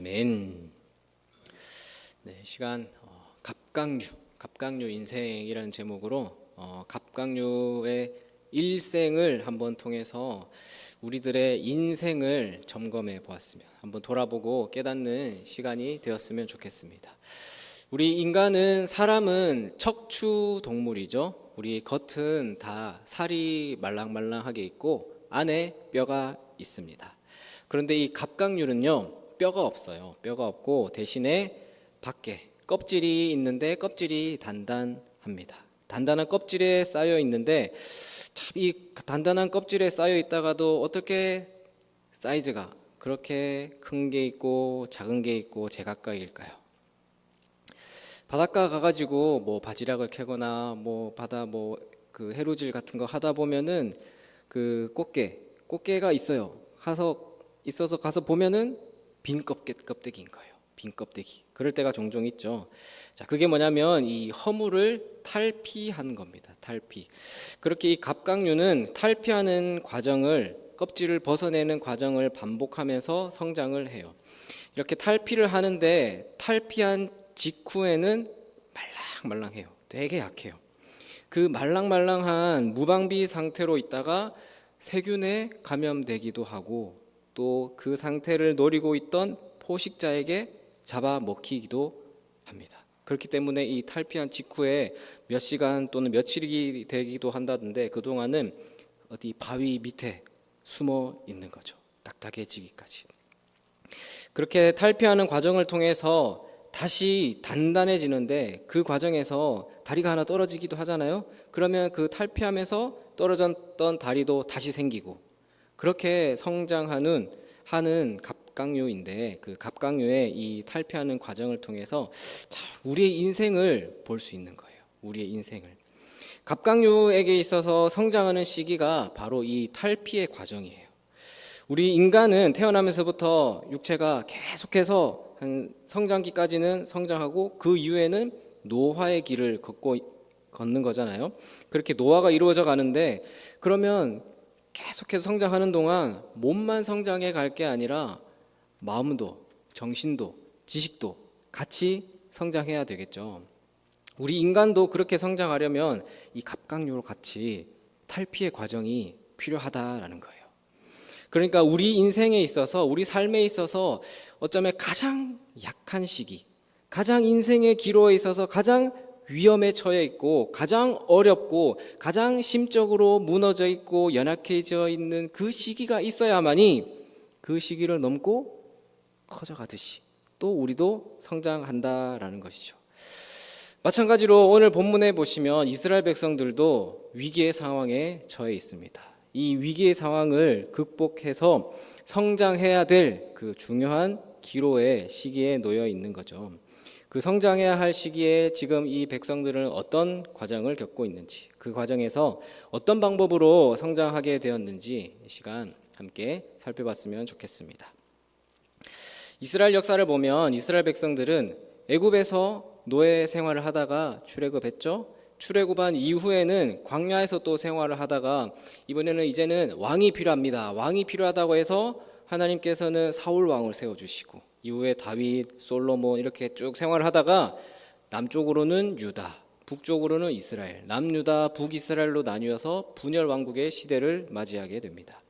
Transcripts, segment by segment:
맨. 시간 갑각류 인생이라는 제목으로 갑각류의 일생을 한번 통해서 우리들의 인생을 점검해 보았으면, 한번 돌아보고 깨닫는 시간이 되었으면 좋겠습니다. 우리 사람은 척추 동물이죠. 우리 겉은 다 살이 말랑말랑하게 있고 안에 뼈가 있습니다. 그런데 이 갑각류는요, 뼈가 없어요. 뼈가 없고 대신에 밖에 껍질이 있는데 껍질이 단단합니다. 단단한 껍질에 쌓여 있는데 참 이 단단한 껍질에 쌓여 있다가도 어떻게 사이즈가 그렇게 큰 게 있고 작은 게 있고 제각각일까요? 바닷가 가가지고 뭐 바지락을 캐거나 뭐 바다 그 해루질 같은 거 하다 보면은 그 꽃게가 있어서 가서 보면은 빈 껍데기인 거예요. 빈 껍데기. 그럴 때가 종종 있죠. 자, 그게 뭐냐면 이 허물을 탈피한 겁니다. 탈피. 그렇게 이 갑각류는 탈피하는 과정을, 껍질을 벗어내는 과정을 반복하면서 성장을 해요. 이렇게 탈피를 하는데 탈피한 직후에는 말랑말랑해요. 되게 약해요. 그 말랑말랑한 무방비 상태로 있다가 세균에 감염되기도 하고 또 그 상태를 노리고 있던 포식자에게 잡아먹히기도 합니다. 그렇기 때문에 이 탈피한 직후에 몇 시간 또는 며칠이 되기도 한다던데 그동안은 어디 바위 밑에 숨어 있는 거죠. 딱딱해지기까지. 그렇게 탈피하는 과정을 통해서 다시 단단해지는데 그 과정에서 다리가 하나 떨어지기도 하잖아요. 그러면 그 탈피하면서 떨어졌던 다리도 다시 생기고 그렇게 성장하는 갑각류인데 그 갑각류의 이 탈피하는 과정을 통해서 우리의 인생을 볼 수 있는 거예요. 우리의 인생을. 갑각류에게 있어서 성장하는 시기가 바로 이 탈피의 과정이에요. 우리 인간은 태어나면서부터 육체가 계속해서 한 성장기까지는 성장하고 그 이후에는 노화의 길을 걷는 거잖아요. 그렇게 노화가 이루어져 가는데 그러면 계속해서 성장하는 동안 몸만 성장해 갈 게 아니라 마음도, 정신도, 지식도 같이 성장해야 되겠죠. 우리 인간도 그렇게 성장하려면 이 갑각류로 같이 탈피의 과정이 필요하다라는 거예요. 그러니까 우리 인생에 있어서, 우리 삶에 있어서 어쩌면 가장 약한 시기, 가장 인생의 기로에 있어서 가장 위험에 처해 있고 가장 어렵고 가장 심적으로 무너져 있고 연약해져 있는 그 시기가 있어야만이 그 시기를 넘고 커져가듯이 또 우리도 성장한다라는 것이죠. 마찬가지로 오늘 본문에 보시면 이스라엘 백성들도 위기의 상황에 처해 있습니다. 이 위기의 상황을 극복해서 성장해야 될 그 중요한 기로의 시기에 놓여 있는 거죠. 그 성장해야 할 시기에 지금 이 백성들은 어떤 과정을 겪고 있는지, 그 과정에서 어떤 방법으로 성장하게 되었는지 이 시간 함께 살펴봤으면 좋겠습니다. 이스라엘 역사를 보면 이스라엘 백성들은 애굽에서 노예 생활을 하다가 출애굽했죠. 출애굽한 이후에는 광야에서 또 생활을 하다가 이제는 왕이 필요합니다. 왕이 필요하다고 해서 하나님께서는 사울 왕을 세워주시고 이후에 다윗, 솔로몬 이렇게 쭉 생활을 하다가 남쪽으로는 유다, 북쪽으로는 이스라엘, 남유다, 북이스라엘로 나뉘어서 분열 왕국의 시대를 맞이하게 됩니다.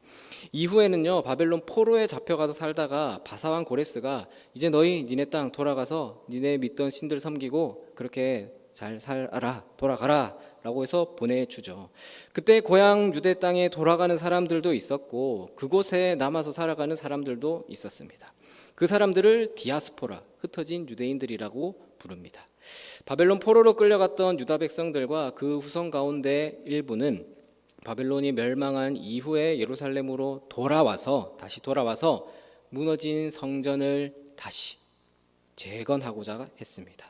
이후에는요, 바벨론 포로에 잡혀가서 살다가 바사왕 고레스가 이제 니네 땅 돌아가서 니네 믿던 신들 섬기고 그렇게 잘 살아라, 돌아가라 라고 해서 보내주죠. 그때 고향 유대 땅에 돌아가는 사람들도 있었고 그곳에 남아서 살아가는 사람들도 있었습니다. 그 사람들을 디아스포라, 흩어진 유대인들이라고 부릅니다. 바벨론 포로로 끌려갔던 유다 백성들과 그 후손 가운데 일부는 바벨론이 멸망한 이후에 예루살렘으로 다시 돌아와서 무너진 성전을 다시 재건하고자 했습니다.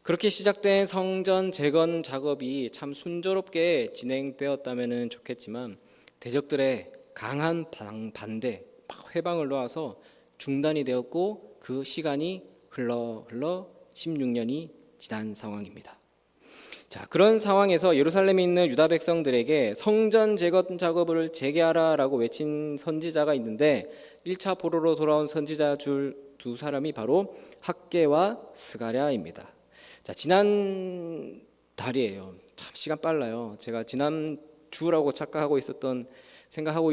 그렇게 시작된 성전 재건 작업이 참 순조롭게 진행되었다면 좋겠지만 대적들의 강한 반대, 회방을 놓아서 중단이 되었고 그 시간이 흘러 16년이 지난 상황입니다. 자, 그런 상황에서 예루살렘에 있는 유다 백성들에게 성전 재건 작업을 재개하라라고 외친 선지자가 있는데 1차 포로로 돌아온 선지자 두 사람이 바로 학개와 스가랴입니다. 자, 지난 달이에요. 참 시간 빨라요. 제가 지난 주라고 생각하고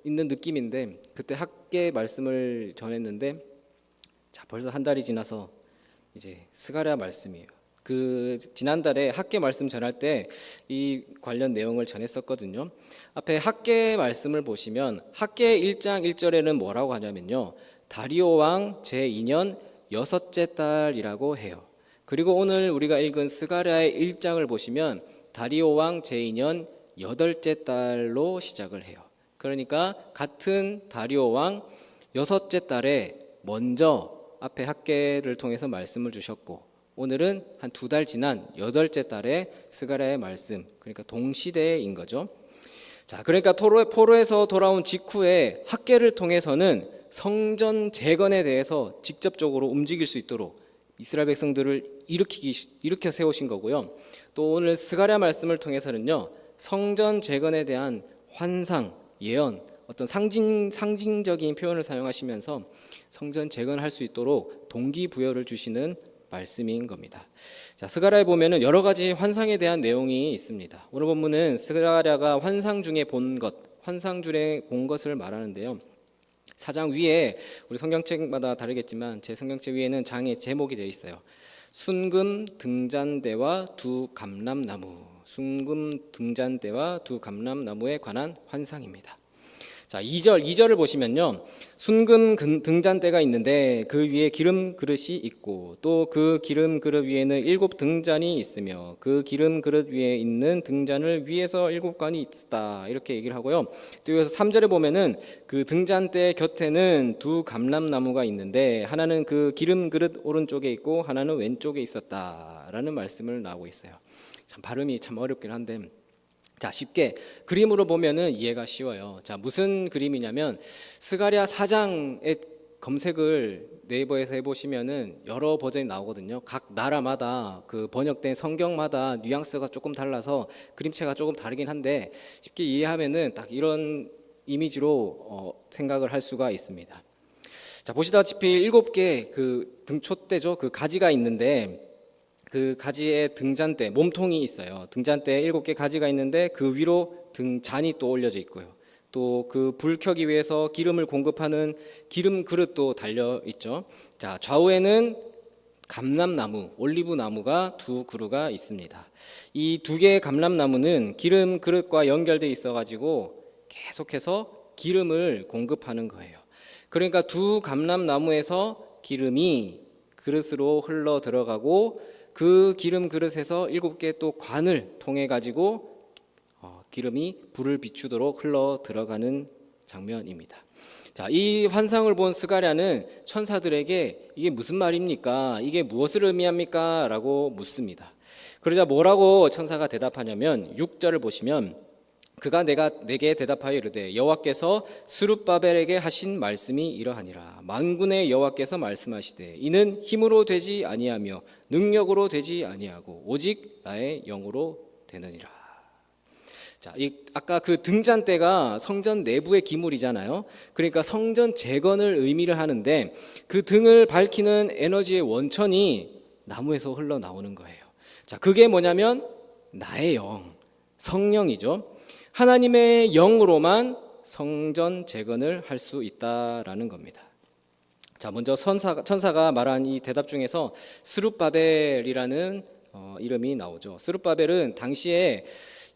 있는 느낌인데, 그때 학개 말씀을 전했는데, 자, 벌써 한 달이 지나서 이제 스가랴 말씀이에요. 그 지난달에 학개 말씀 전할 때 이 관련 내용을 전했었거든요. 앞에 학개 말씀을 보시면 학개 1장 1절에는 뭐라고 하냐면요, 다리오 왕 제2년 여섯째 달이라고 해요. 그리고 오늘 우리가 읽은 스가랴의 1장을 보시면 다리오 왕 제2년 여덟째 달로 시작을 해요. 그러니까 같은 다리오 왕 여섯째 달에 먼저 앞에 학개를 통해서 말씀을 주셨고, 오늘은 한 두 달 지난 여덟째 달에 스가랴의 말씀, 그러니까 동시대인 거죠. 자, 그러니까 포로에서 돌아온 직후에 학개를 통해서는 성전 재건에 대해서 직접적으로 움직일 수 있도록 이스라엘 백성들을 일으켜 세우신 거고요. 또 오늘 스가랴 말씀을 통해서는요, 성전 재건에 대한 환상, 예언, 어떤 상징적인 표현을 사용하시면서 성전 재건할 수 있도록 동기부여를 주시는 말씀인 겁니다. 자, 스가랴에 보면은 여러 가지 환상에 대한 내용이 있습니다. 오늘 본문은 스가랴가 환상 중에 본 것을 말하는데요. 4장 위에, 우리 성경책마다 다르겠지만 제 성경책 위에는 장의 제목이 되어 있어요. 순금 등잔대와 두 감람나무. 순금 등잔대와 두 감람나무에 관한 환상입니다. 자, 2절을 보시면요, 순금 등잔대가 있는데 그 위에 기름 그릇이 있고, 또 그 기름 그릇 위에는 7 등잔이 있으며 그 기름 그릇 위에 있는 등잔을 위에서 7관이 있다, 이렇게 얘기를 하고요. 또 여기서 3절에 보면은 그 등잔대 곁에는 두 감람나무가 있는데 하나는 그 기름 그릇 오른쪽에 있고 하나는 왼쪽에 있었다라는 말씀을 나오고 있어요. 참 발음이 참 어렵긴 한데, 자, 쉽게 그림으로 보면은 이해가 쉬워요. 자, 무슨 그림이냐면 스가랴 4장의 검색을 네이버에서 해보시면은 여러 버전이 나오거든요. 각 나라마다 그 번역된 성경마다 뉘앙스가 조금 달라서 그림체가 조금 다르긴 한데, 쉽게 이해하면은 딱 이런 이미지로 생각을 할 수가 있습니다. 자, 보시다시피 7개 그 등촛대죠. 그 가지가 있는데 그 가지에 등잔대, 몸통이 있어요. 등잔대에 7개 가지가 있는데 그 위로 등잔이 또 올려져 있고요. 또 그 불 켜기 위해서 기름을 공급하는 기름 그릇도 달려 있죠. 자, 좌우에는 감람나무, 올리브 나무가 두 그루가 있습니다. 이 두 개의 감람나무는 기름 그릇과 연결돼 있어 가지고 계속해서 기름을 공급하는 거예요. 그러니까 두 감람나무에서 기름이 그릇으로 흘러 들어가고, 그 기름 그릇에서 7개 또 관을 통해 가지고 기름이 불을 비추도록 흘러 들어가는 장면입니다. 자, 이 환상을 본 스가랴는 천사들에게 이게 무슨 말입니까? 이게 무엇을 의미합니까? 라고 묻습니다. 그러자 뭐라고 천사가 대답하냐면 6절을 보시면, 그가 내게 대답하여 이르되 여호와께서 스룹바벨에게 하신 말씀이 이러하니라. 만군의 여호와께서 말씀하시되 이는 힘으로 되지 아니하며 능력으로 되지 아니하고 오직 나의 영으로 되느니라. 자, 아까 그 등잔대가 성전 내부의 기물이잖아요. 그러니까 성전 재건을 의미를 하는데 그 등을 밝히는 에너지의 원천이 나무에서 흘러나오는 거예요. 자, 그게 뭐냐면 나의 영, 성령이죠. 하나님의 영으로만 성전 재건을 할 수 있다라는 겁니다. 자, 먼저 천사가 말한 이 대답 중에서 스룹바벨이라는 이름이 나오죠. 스룹바벨은 당시에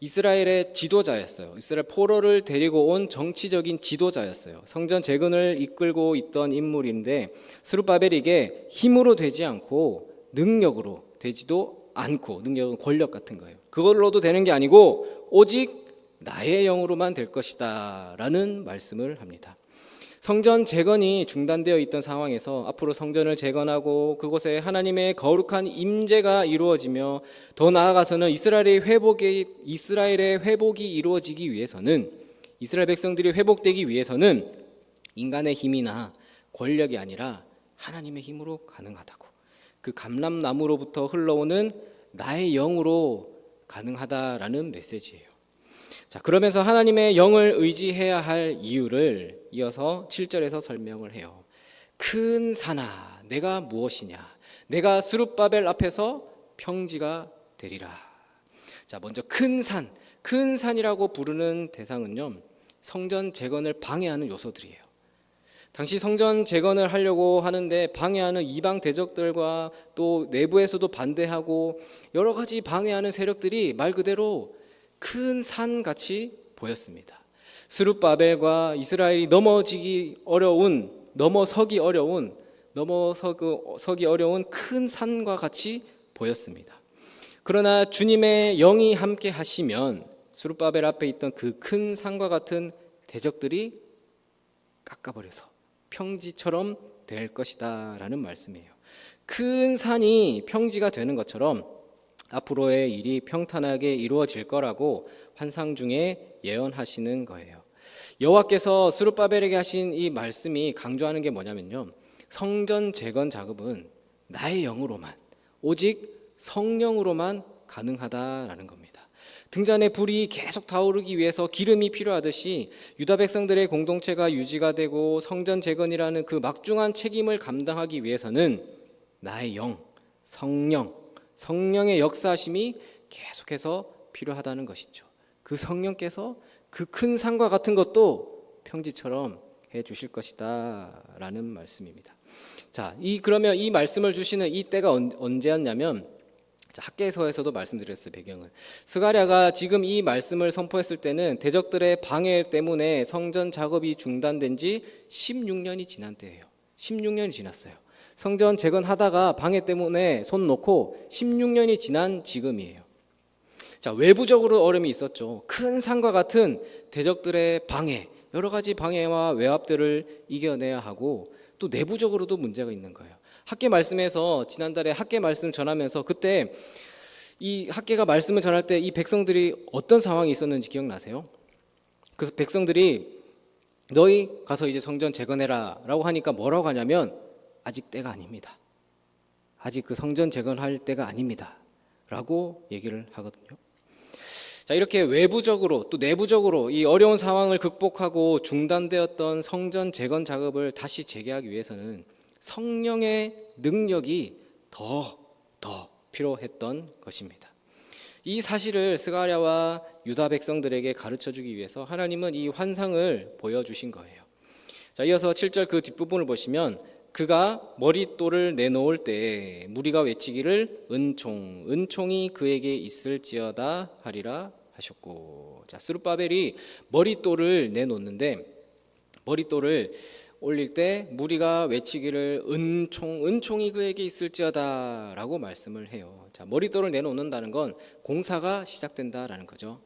이스라엘의 지도자였어요. 이스라엘 포로를 데리고 온 정치적인 지도자였어요. 성전 재건을 이끌고 있던 인물인데, 스룹바벨이 이게 힘으로 되지 않고 능력으로 되지도 않고, 능력은 권력 같은 거예요. 그걸로도 되는 게 아니고 오직 나의 영으로만 될 것이다 라는 말씀을 합니다. 성전 재건이 중단되어 있던 상황에서 앞으로 성전을 재건하고 그곳에 하나님의 거룩한 임재가 이루어지며, 더 나아가서는 이스라엘의 회복이 이루어지기 위해서는, 이스라엘 백성들이 회복되기 위해서는 인간의 힘이나 권력이 아니라 하나님의 힘으로 가능하다고, 그 감람나무로부터 흘러오는 나의 영으로 가능하다라는 메시지예요. 자, 그러면서 하나님의 영을 의지해야 할 이유를 이어서 7절에서 설명을 해요. 큰 산아 내가 무엇이냐, 내가 스룹바벨 앞에서 평지가 되리라. 자, 먼저 큰 산, 큰 산이라고 부르는 대상은요, 성전 재건을 방해하는 요소들이에요. 당시 성전 재건을 하려고 하는데 방해하는 이방 대적들과 또 내부에서도 반대하고 여러 가지 방해하는 세력들이 말 그대로 큰 산같이 보였습니다. 스룹바벨과 이스라엘이 넘어서기 어려운 큰 산과 같이 보였습니다. 그러나 주님의 영이 함께 하시면 스룹바벨 앞에 있던 그 큰 산과 같은 대적들이 깎아버려서 평지처럼 될 것이다 라는 말씀이에요. 큰 산이 평지가 되는 것처럼 앞으로의 일이 평탄하게 이루어질 거라고 환상 중에 예언하시는 거예요. 여호와께서 스룹바벨에게 하신 이 말씀이 강조하는 게 뭐냐면요, 성전 재건 작업은 나의 영으로만, 오직 성령으로만 가능하다라는 겁니다. 등잔에 불이 계속 타오르기 위해서 기름이 필요하듯이 유다 백성들의 공동체가 유지가 되고 성전 재건이라는 그 막중한 책임을 감당하기 위해서는 나의 영, 성령의 역사하심이 계속해서 필요하다는 것이죠. 그 성령께서 그 큰 산과 같은 것도 평지처럼 해 주실 것이다 라는 말씀입니다. 자, 그러면 이 말씀을 주시는 이 때가 언제였냐면, 학개서에서도 말씀드렸어요. 배경은 스가랴가 지금 이 말씀을 선포했을 때는 대적들의 방해 때문에 성전 작업이 중단된 지 16년이 지난 때예요. 16년이 지났어요. 성전 재건하다가 방해 때문에 손 놓고 16년이 지난 지금이에요. 자, 외부적으로 어려움이 있었죠. 큰 산과 같은 대적들의 방해, 여러 가지 방해와 외압들을 이겨내야 하고, 또 내부적으로도 문제가 있는 거예요. 학계 말씀에서 지난달에 학계 말씀 전하면서 그때 이 학계가 말씀을 전할 때 이 백성들이 어떤 상황이 있었는지 기억나세요? 그래서 백성들이 너희 가서 이제 성전 재건해라 라고 하니까 뭐라고 하냐면, 아직 때가 아닙니다. 아직 그 성전 재건할 때가 아닙니다 라고 얘기를 하거든요. 자, 이렇게 외부적으로 또 내부적으로 이 어려운 상황을 극복하고 중단되었던 성전 재건 작업을 다시 재개하기 위해서는 성령의 능력이 더 필요했던 것입니다. 이 사실을 스가랴와 유다 백성들에게 가르쳐주기 위해서 하나님은 이 환상을 보여주신 거예요. 자, 이어서 7절 그 뒷부분을 보시면, 그가 머릿돌을 내놓을 때 무리가 외치기를 은총이 그에게 있을지어다 하리라 하셨고. 자, 스룹바벨이 머릿돌을 내놓는데, 머릿돌을 올릴 때 무리가 외치기를 은총이 그에게 있을지어다 라고 말씀을 해요. 자, 머릿돌을 내놓는다는 건 공사가 시작된다라는 거죠.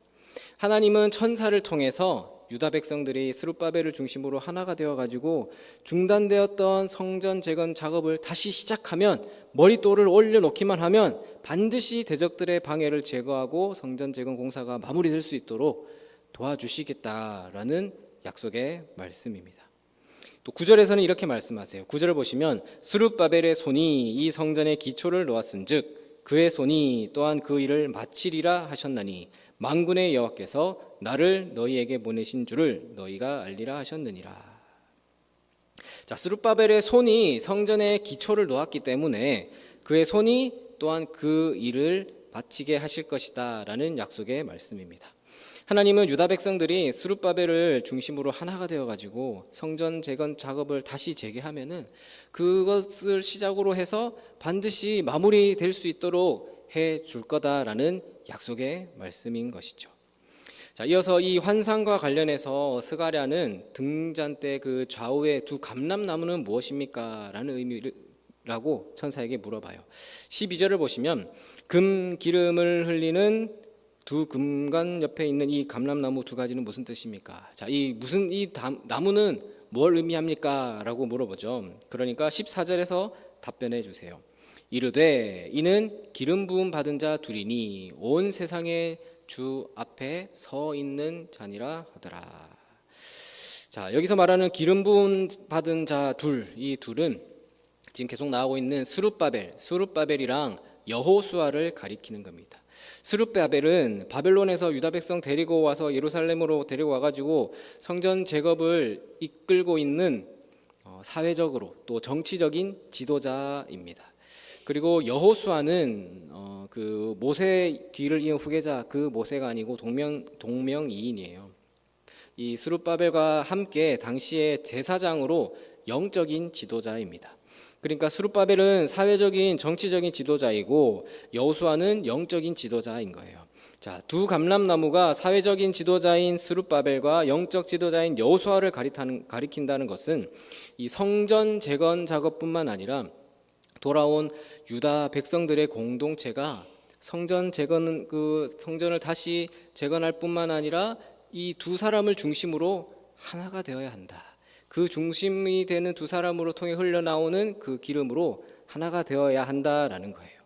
하나님은 천사를 통해서 유다 백성들이 스룹바벨을 중심으로 하나가 되어가지고 중단되었던 성전 재건 작업을 다시 시작하면, 머릿돌을 올려놓기만 하면 반드시 대적들의 방해를 제거하고 성전 재건 공사가 마무리될 수 있도록 도와주시겠다라는 약속의 말씀입니다. 또 9절에서는 이렇게 말씀하세요. 9절을 보시면, 스룹바벨의 손이 이 성전의 기초를 놓았은즉 그의 손이 또한 그 일을 마치리라 하셨나니 만군의 여호와께서 나를 너희에게 보내신 줄을 너희가 알리라 하셨느니라. 자, 스룹바벨의 손이 성전의 기초를 놓았기 때문에 그의 손이 또한 그 일을 마치게 하실 것이다 라는 약속의 말씀입니다. 하나님은 유다 백성들이 스룹바벨을 중심으로 하나가 되어가지고 성전 재건 작업을 다시 재개하면은 그것을 시작으로 해서 반드시 마무리될 수 있도록 해줄 거다라는 약속의 말씀인 것이죠. 자, 이어서 이 환상과 관련해서 스가랴는 등잔대 그 좌우의 두 감람나무는 무엇입니까? 라는 의미라고 천사에게 물어봐요. 12절을 보시면, 금 기름을 흘리는 두 금관 옆에 있는 이 감람나무 두 가지는 무슨 뜻입니까? 자, 이 나무는 뭘 의미합니까? 라고 물어보죠. 그러니까 14절에서 답변해 주세요. 이르되 이는 기름 부음 받은 자 둘이니 온 세상의 주 앞에 서 있는 자니라 하더라. 자, 여기서 말하는 기름 부음 받은 자 둘, 이 둘은 지금 계속 나오고 있는 스룹바벨이랑 여호수아를 가리키는 겁니다. 스룹바벨은 바벨론에서 유다 백성 데리고 와서 예루살렘으로 데리고 와가지고 성전 재건을 이끌고 있는 사회적으로 또 정치적인 지도자입니다. 그리고 여호수아는 그 모세 뒤를 이은 후계자, 그 모세가 아니고 동명이인이에요. 이 스룹바벨과 함께 당시의 제사장으로 영적인 지도자입니다. 그러니까 스룹바벨은 사회적인 정치적인 지도자이고 여호수아는 영적인 지도자인 거예요. 자, 두 감람나무가 사회적인 지도자인 스룹바벨과 영적 지도자인 여호수아를 가리킨다는 것은 이 성전 재건 작업뿐만 아니라 돌아온 유다 백성들의 공동체가 성전을 다시 재건할 뿐만 아니라 이 두 사람을 중심으로 하나가 되어야 한다. 그 중심이 되는 두 사람으로 통해 흘러나오는 그 기름으로 하나가 되어야 한다라는 거예요.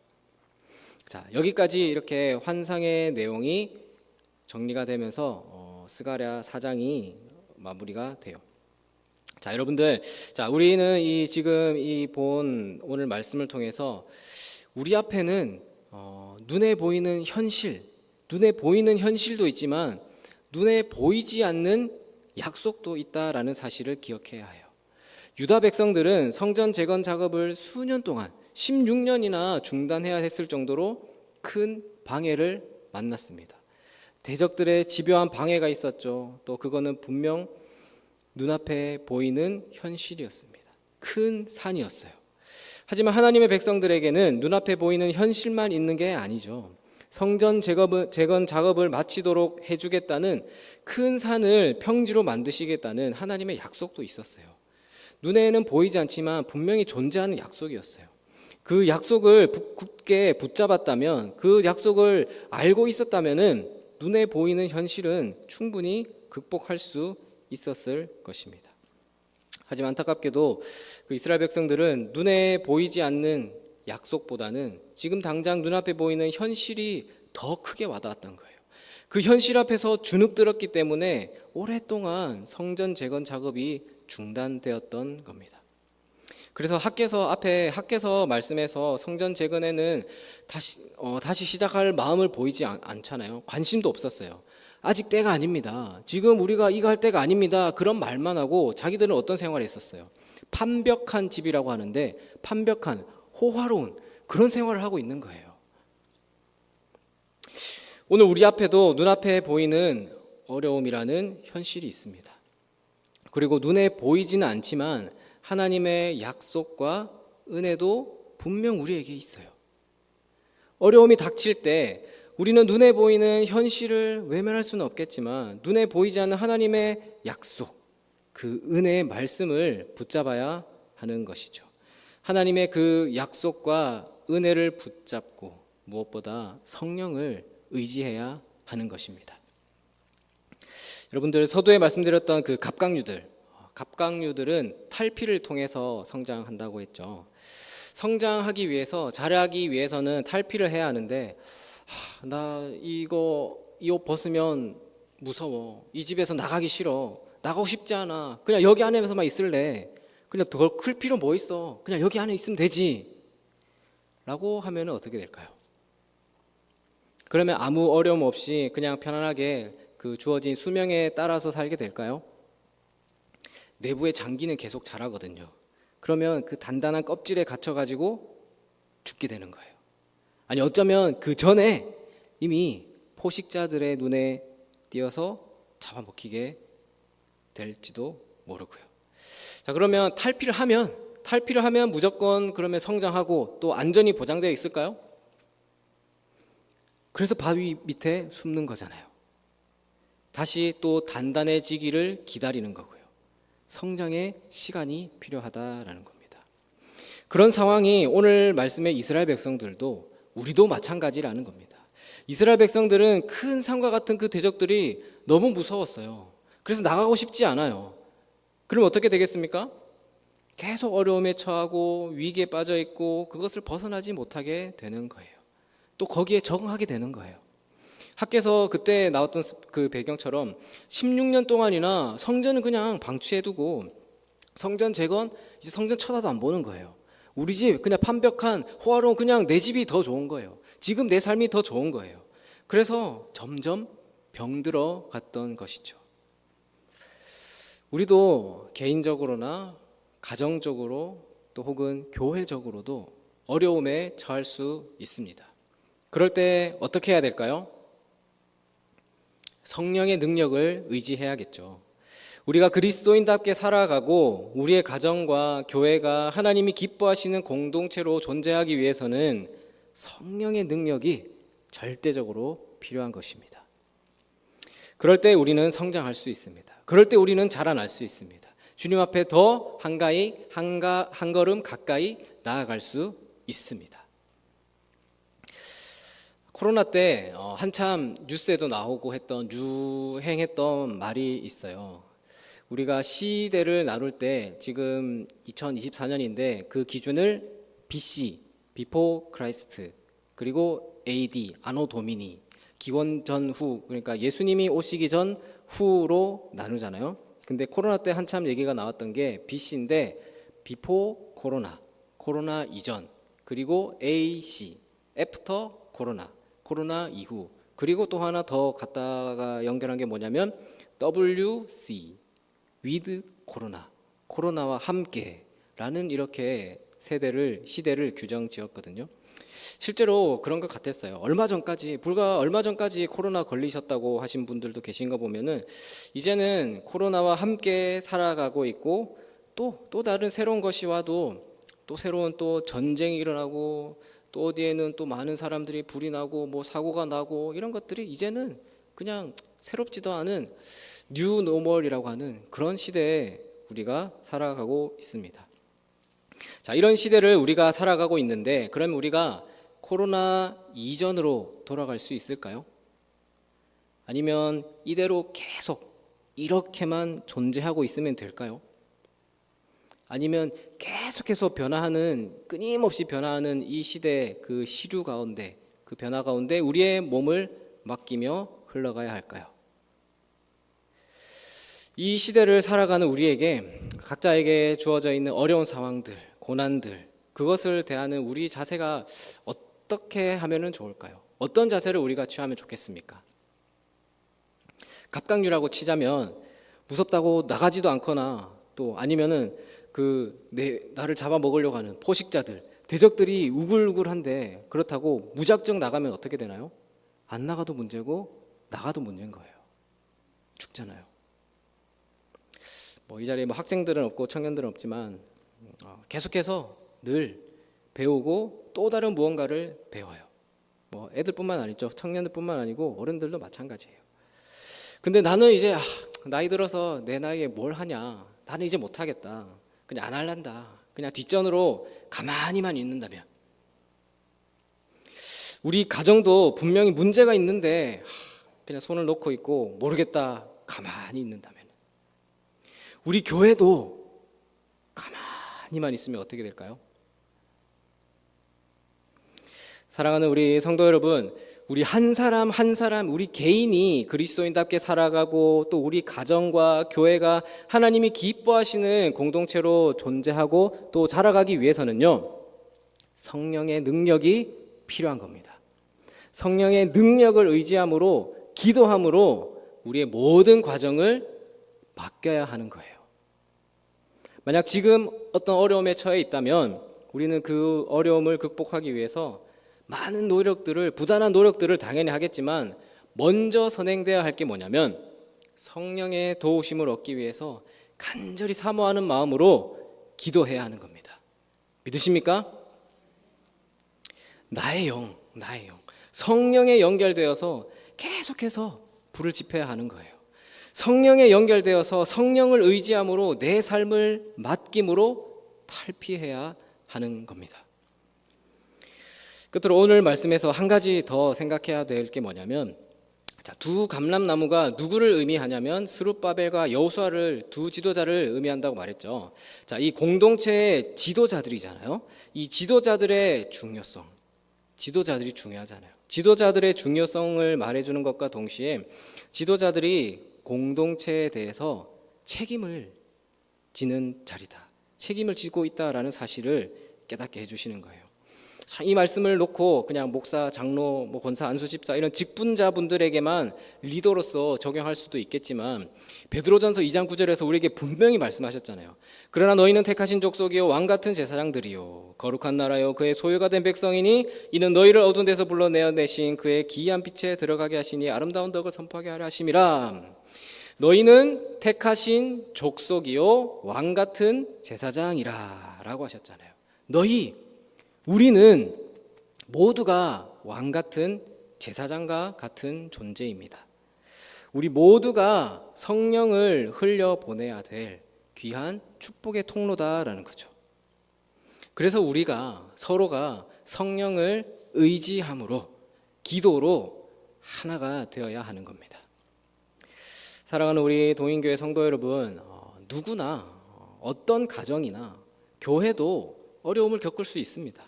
자, 여기까지 이렇게 환상의 내용이 정리가 되면서 스가랴 4장이 마무리가 돼요. 자, 여러분들, 자, 우리는 지금 오늘 말씀을 통해서 우리 앞에는 눈에 보이는 현실도 있지만 눈에 보이지 않는 약속도 있다라는 사실을 기억해야 해요. 유다 백성들은 성전 재건 작업을 수년 동안 16년이나 중단해야 했을 정도로 큰 방해를 만났습니다. 대적들의 집요한 방해가 있었죠. 또 그거는 분명 눈앞에 보이는 현실이었습니다. 큰 산이었어요. 하지만 하나님의 백성들에게는 눈앞에 보이는 현실만 있는 게 아니죠. 성전 재건 작업을 마치도록 해주겠다는 큰 산을 평지로 만드시겠다는 하나님의 약속도 있었어요. 눈에는 보이지 않지만 분명히 존재하는 약속이었어요. 그 약속을 굳게 붙잡았다면, 그 약속을 알고 있었다면은 눈에 보이는 현실은 충분히 극복할 수 있었을 것입니다. 하지만 안타깝게도 그 이스라엘 백성들은 눈에 보이지 않는 약속보다는 지금 당장 눈앞에 보이는 현실이 더 크게 와닿았던 거예요. 그 현실 앞에서 주눅들었기 때문에 오랫동안 성전 재건 작업이 중단되었던 겁니다. 그래서 학개서 말씀에서 성전 재건에는 다시 시작할 마음을 보이지 않잖아요. 관심도 없었어요. 아직 때가 아닙니다. 지금 우리가 이거 할 때가 아닙니다. 그런 말만 하고 자기들은 어떤 생활을 했었어요. 판벽한 집이라고 하는데 판벽한 호화로운 그런 생활을 하고 있는 거예요. 오늘 우리 앞에도 눈앞에 보이는 어려움이라는 현실이 있습니다. 그리고 눈에 보이지는 않지만 하나님의 약속과 은혜도 분명 우리에게 있어요. 어려움이 닥칠 때 우리는 눈에 보이는 현실을 외면할 수는 없겠지만 눈에 보이지 않는 하나님의 약속, 그 은혜의 말씀을 붙잡아야 하는 것이죠. 하나님의 그 약속과 은혜를 붙잡고 무엇보다 성령을 의지해야 하는 것입니다. 여러분들, 서두에 말씀드렸던 그 갑각류들은 탈피를 통해서 성장한다고 했죠. 성장하기 위해서, 자라기 위해서는 탈피를 해야 하는데 나 이 옷 벗으면 무서워, 이 집에서 나가기 싫어, 나가고 싶지 않아, 그냥 여기 안에서만 있을래, 그냥 더 클 필요 뭐 있어, 그냥 여기 안에 있으면 되지 라고 하면 어떻게 될까요? 그러면 아무 어려움 없이 그냥 편안하게 그 주어진 수명에 따라서 살게 될까요? 내부의 장기는 계속 자라거든요. 그러면 그 단단한 껍질에 갇혀가지고 죽게 되는 거예요. 아니, 어쩌면 그 전에 이미 포식자들의 눈에 띄어서 잡아먹히게 될지도 모르고요. 자, 그러면 탈피를 하면 무조건 그러면 성장하고 또 안전이 보장되어 있을까요? 그래서 바위 밑에 숨는 거잖아요. 다시 또 단단해지기를 기다리는 거고요. 성장의 시간이 필요하다라는 겁니다. 그런 상황이 오늘 말씀의 이스라엘 백성들도, 우리도 마찬가지라는 겁니다. 이스라엘 백성들은 큰 산과 같은 그 대적들이 너무 무서웠어요. 그래서 나가고 싶지 않아요. 그럼 어떻게 되겠습니까? 계속 어려움에 처하고 위기에 빠져 있고 그것을 벗어나지 못하게 되는 거예요. 또 거기에 적응하게 되는 거예요. 학교에서 그때 나왔던 그 배경처럼 16년 동안이나 성전은 그냥 방치해두고 성전 재건, 이제 성전 쳐다도 안 보는 거예요. 우리 집 그냥 판벽한 호화로운 그냥 내 집이 더 좋은 거예요. 지금 내 삶이 더 좋은 거예요. 그래서 점점 병들어 갔던 것이죠. 우리도 개인적으로나 가정적으로 또 혹은 교회적으로도 어려움에 처할 수 있습니다. 그럴 때 어떻게 해야 될까요? 성령의 능력을 의지해야겠죠. 우리가 그리스도인답게 살아가고 우리의 가정과 교회가 하나님이 기뻐하시는 공동체로 존재하기 위해서는 성령의 능력이 절대적으로 필요한 것입니다. 그럴 때 우리는 성장할 수 있습니다. 그럴 때 우리는 자라날 수 있습니다. 주님 앞에 더 한 걸음 가까이 나아갈 수 있습니다. 코로나 때 한참 뉴스에도 나오고 유행했던 말이 있어요. 우리가 시대를 나눌 때 지금 2024년인데 그 기준을 BC, Before Christ, 그리고 AD, 아노 도미니, 기원 전후, 그러니까 예수님이 오시기 전 후로 나누잖아요. 근데 코로나 때 한참 얘기가 나왔던 게 BC인데 Before 코로나, 코로나 이전, 그리고 AC, After 코로나, 코로나 이후, 그리고 또 하나 더 갖다가 연결한 게 뭐냐면 WC, with 코로나, 코로나와 함께라는 이렇게 시대를 규정 지었거든요. 실제로 그런 것 같았어요. 불과 얼마 전까지 코로나 걸리셨다고 하신 분들도 계신 거 보면은 이제는 코로나와 함께 살아가고 있고 또 다른 새로운 것이 와도 또 새로운 또 전쟁이 일어나고 또 어디에는 또 많은 사람들이 불이 나고 뭐 사고가 나고 이런 것들이 이제는 그냥 새롭지도 않은 뉴 노멀이라고 하는 그런 시대에 우리가 살아가고 있습니다. 자, 이런 시대를 우리가 살아가고 있는데 그럼 우리가 코로나 이전으로 돌아갈 수 있을까요? 아니면 이대로 계속 이렇게만 존재하고 있으면 될까요? 아니면 계속해서 끊임없이 변화하는 이 시대의 그 시류 가운데, 그 변화 가운데 우리의 몸을 맡기며 흘러가야 할까요? 이 시대를 살아가는 우리에게 각자에게 주어져 있는 어려운 상황들, 고난들, 그것을 대하는 우리 자세가 어떻게 하면 좋을까요? 어떤 자세를 우리가 취하면 좋겠습니까? 갑각류라고 치자면 무섭다고 나가지도 않거나 또 아니면은 나를 잡아먹으려고 하는 포식자들, 대적들이 우글우글한데 그렇다고 무작정 나가면 어떻게 되나요? 안 나가도 문제고 나가도 문제인 거예요. 죽잖아요. 이 자리에 학생들은 없고 청년들은 없지만 계속해서 늘 배우고 또 다른 무언가를 배워요. 애들뿐만 아니죠. 청년들뿐만 아니고 어른들도 마찬가지예요. 근데 나는 이제 나이 들어서 내 나이에 뭘 하냐, 나는 이제 못하겠다, 그냥 안 할란다, 그냥 뒷전으로 가만히만 있는다면, 우리 가정도 분명히 문제가 있는데 그냥 손을 놓고 있고 모르겠다 가만히 있는다면, 우리 교회도 가만히만 있으면 어떻게 될까요? 사랑하는 우리 성도 여러분, 우리 한 사람 한 사람, 우리 개인이 그리스도인답게 살아가고 또 우리 가정과 교회가 하나님이 기뻐하시는 공동체로 존재하고 또 자라가기 위해서는요, 성령의 능력이 필요한 겁니다. 성령의 능력을 의지함으로, 기도함으로 우리의 모든 과정을 맡겨야 하는 거예요. 만약 지금 어떤 어려움에 처해 있다면 우리는 그 어려움을 극복하기 위해서 많은 부단한 노력들을 당연히 하겠지만 먼저 선행되어야 할 게 뭐냐면 성령의 도우심을 얻기 위해서 간절히 사모하는 마음으로 기도해야 하는 겁니다. 믿으십니까? 나의 영, 성령에 연결되어서 계속해서 불을 지펴야 하는 거예요. 성령에 연결되어서 성령을 의지함으로 내 삶을 맡김으로 탈피해야 하는 겁니다. 끝으로 오늘 말씀에서 한 가지 더 생각해야 될 게 뭐냐면, 두 감람나무가 누구를 의미하냐면 스룹바벨과 여호수아를, 두 지도자를 의미한다고 말했죠. 이 공동체의 지도자들이잖아요. 이 지도자들의 중요성, 지도자들이 중요하잖아요. 지도자들의 중요성을 말해주는 것과 동시에 지도자들이 공동체에 대해서 책임을 지는 자리다, 책임을 지고 있다라는 사실을 깨닫게 해주시는 거예요. 이 말씀을 놓고 그냥 목사, 장로, 뭐 권사, 안수집사 이런 직분자분들에게만 리더로서 적용할 수도 있겠지만 베드로전서 2장 9절에서 우리에게 분명히 말씀하셨잖아요. 그러나 너희는 택하신 족속이요 왕 같은 제사장들이요 거룩한 나라요 그의 소유가 된 백성이니 이는 너희를 어두운 데서 불러내어 내신 그의 기이한 빛에 들어가게 하시니 아름다운 덕을 선포하게 하려 하심이라. 너희는 택하신 족속이요 왕 같은 제사장이라 라고 하셨잖아요. 우리는 모두가 왕 같은 제사장과 같은 존재입니다. 우리 모두가 성령을 흘려보내야 될 귀한 축복의 통로다라는 거죠. 그래서 우리가 서로가 성령을 의지함으로 기도로 하나가 되어야 하는 겁니다. 사랑하는 우리 동인교회 성도 여러분, 누구나 어떤 가정이나 교회도 어려움을 겪을 수 있습니다.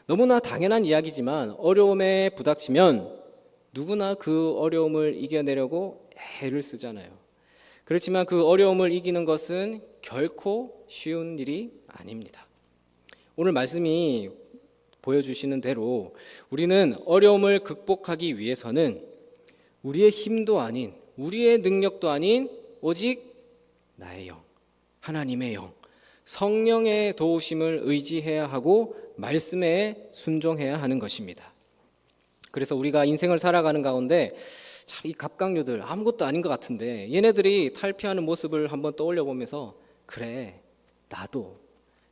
너무나 당연한 이야기지만 어려움에 부닥치면 누구나 그 어려움을 이겨내려고 애를 쓰잖아요. 그렇지만 그 어려움을 이기는 것은 결코 쉬운 일이 아닙니다. 오늘 말씀이 보여주시는 대로 우리는 어려움을 극복하기 위해서는 우리의 힘도 아닌 우리의 능력도 아닌 오직 나의 영, 하나님의 영, 성령의 도우심을 의지해야 하고 말씀에 순종해야 하는 것입니다. 그래서 우리가 인생을 살아가는 가운데 참 이 갑각류들 아무것도 아닌 것 같은데 얘네들이 탈피하는 모습을 한번 떠올려 보면서 그래 나도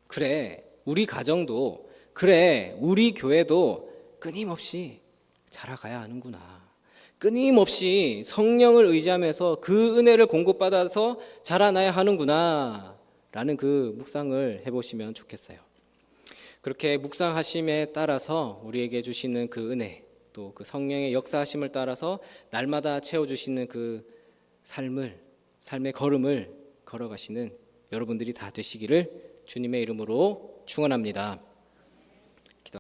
그래 우리 가정도 그래 우리 교회도 끊임없이 자라가야 하는구나. 끊임없이 성령을 의지하면서 그 은혜를 공급받아서 자라나야 하는구나 라는 그 묵상을 해보시면 좋겠어요. 그렇게 묵상하심에 따라서 우리에게 주시는 그 은혜 또 그 성령의 역사하심을 따라서 날마다 채워주시는 그 삶의 걸음을 걸어가시는 여러분들이 다 되시기를 주님의 이름으로 축원합니다.